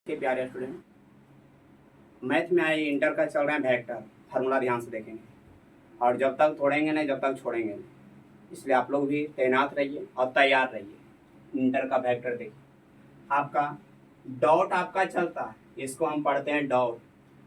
के प्यारे student, math में आए इंटर का चल रहा है वेक्टर फार्मूला, ध्यान से देखेंगे और जब तक तोड़ेंगे नहीं जब तक छोड़ेंगे नहीं, इसलिए आप लोग भी तैनात रहिए और तैयार रहिए। इंटर का वेक्टर देखिए, आपका डॉट आपका चलता है, इसको हम पढ़ते हैं डॉट,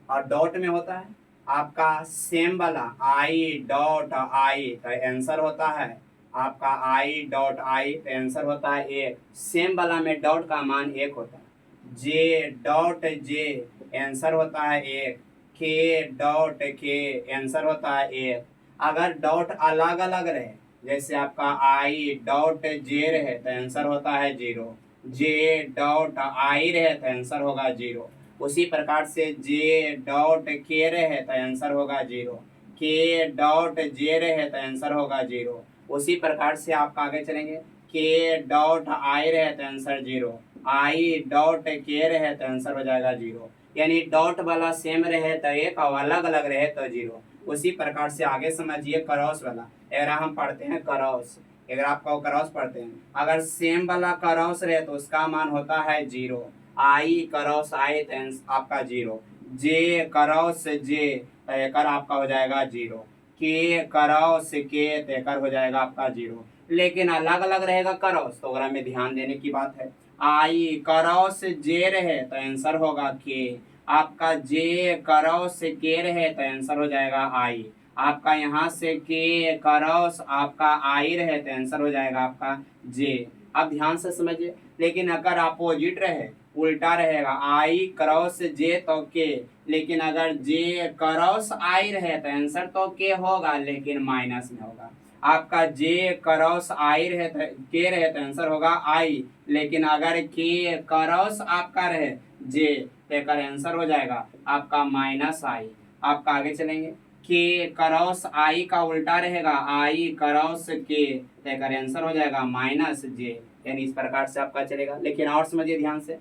और डॉट में होता है आपका सेम वाला आई डॉट आई, तो आंसर होता है आपका आई डॉट आई, तो आंसर होता है एक। सेम वाला में डॉट का मान एक होता है। जे डॉट जे, आंसर होता है एक। के डॉट के, आंसर होता है एक। अगर डॉट अलग अलग रहे, जैसे आपका आई डॉट जे रहे तो आंसर होता है 0, जे डॉट आई रहे तो आंसर होगा 0। उसी प्रकार से जे डॉट के रहे तो आंसर होगा 0, के डॉट जे रहे तो आंसर होगा 0। उसी प्रकार से आप आगे चलेंगे, के डॉट आई रहे तो आंसर 0, आई डॉट के रहे तो आंसर हो जाएगा 0। यानी डॉट वाला सेम रहे तो एक और अलग अलग रहे तो 0। उसी प्रकार से आगे समझिए क्रॉस वाला, अगर हम पढ़ते हैं क्रॉस, अगर आपका क्रॉस पढ़ते हैं, अगर सेम वाला क्रॉस रहे तो उसका मान होता है 0, आई क्रॉस आई तो आपका 0, जे क्रॉस जे तो एकर आपका हो जाएगा 0, के क्रॉस के तो एकर हो जाएगा आपका 0। लेकिन अलग अलग रहेगा क्रॉस तो ओकरा में ध्यान देने की बात है। आई क्रॉस जे रहे तो आंसर होगा के, आपका जे क्रॉस के रहे तो आंसर हो जाएगा आई, आपका यहाँ से के क्रॉस आपका आई रहे तो आंसर हो जाएगा आपका जे। अब ध्यान से समझिए, लेकिन अगर अपोजिट रहे, उल्टा रहेगा, आई क्रॉस जे तो के, लेकिन अगर जे क्रॉस आई रहे तो आंसर तो के होगा लेकिन माइनस में होगा। आपका जे क्रॉस आई रहे तो के रहे तो आंसर होगा आई, लेकिन अगर के क्रॉस आपका रहे जे तो एक आंसर हो जाएगा आपका माइनस आई। आपका आगे चलेंगे, के क्रॉस आई का उल्टा रहेगा आई क्रॉस के, तो एक आंसर हो जाएगा माइनस जे। यानी इस प्रकार से आपका चलेगा। लेकिन और समझिए ध्यान से,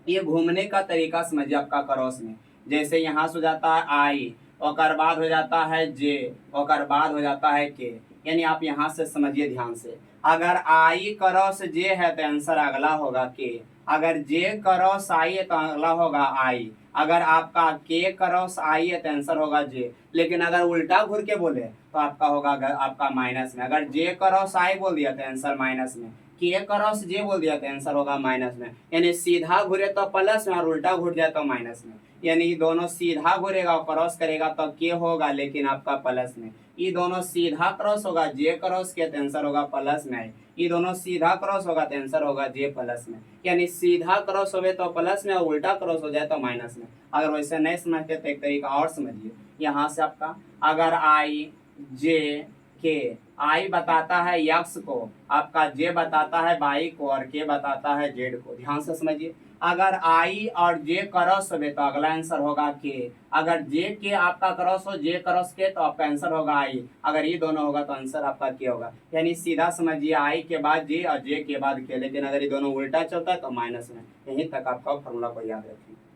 ये घूमने का तरीका समझिए आपका क्रॉस में, जैसे यहाँ से हो जाता है आई, और बाद हो जाता है जे, और बाद हो जाता है के। यानी आप यहाँ से समझिए ध्यान से, अगर आई क्रॉस जे है तो आंसर अगला होगा के, अगर जे क्रॉस आई है तो अगला होगा आई, अगर आपका के क्रॉस आई है तो आंसर होगा जे। लेकिन अगर उल्टा घूर के बोले तो आपका होगा आपका माइनस में। अगर जे क्रॉस आई बोल दिया तो आंसर माइनस में, के क्रॉस जे बोल दिया तो आंसर होगा माइनस में। यानी सीधा घुरे तो प्लस में और उल्टा घुर जाए तो माइनस में। यानी दोनों सीधा घुरेगा और क्रॉस करेगा तो के होगा लेकिन आपका प्लस में। ये दोनों सीधा क्रॉस होगा जे क्रॉस के तो आंसर होगा प्लस में, ये दोनों सीधा क्रॉस होगा तो आंसर होगा जे प्लस में। यानी सीधा क्रॉस हो तो प्लस में और उल्टा क्रॉस हो जाए तो माइनस में। अगर वैसे नहीं समझते तो एक तरीका और समझिए, यहाँ से आपका अगर आई जे के, आई बताता है यक्स को, आपका जे बताता है वाई को, और के बताता है जेड को। ध्यान से समझिए, अगर आई और जे क्रॉस हो तो अगला आंसर होगा के, अगर जे के आपका क्रॉस हो जे क्रॉस के तो आपका आंसर होगा आई, अगर ये दोनों होगा तो आंसर आपका के होगा। यानी सीधा समझिए आई के बाद जे और जे के बाद के, लेकिन अगर ये दोनों उल्टा चलता है तो माइनस में। यहीं तक आपका फॉर्मूला को याद रखिए।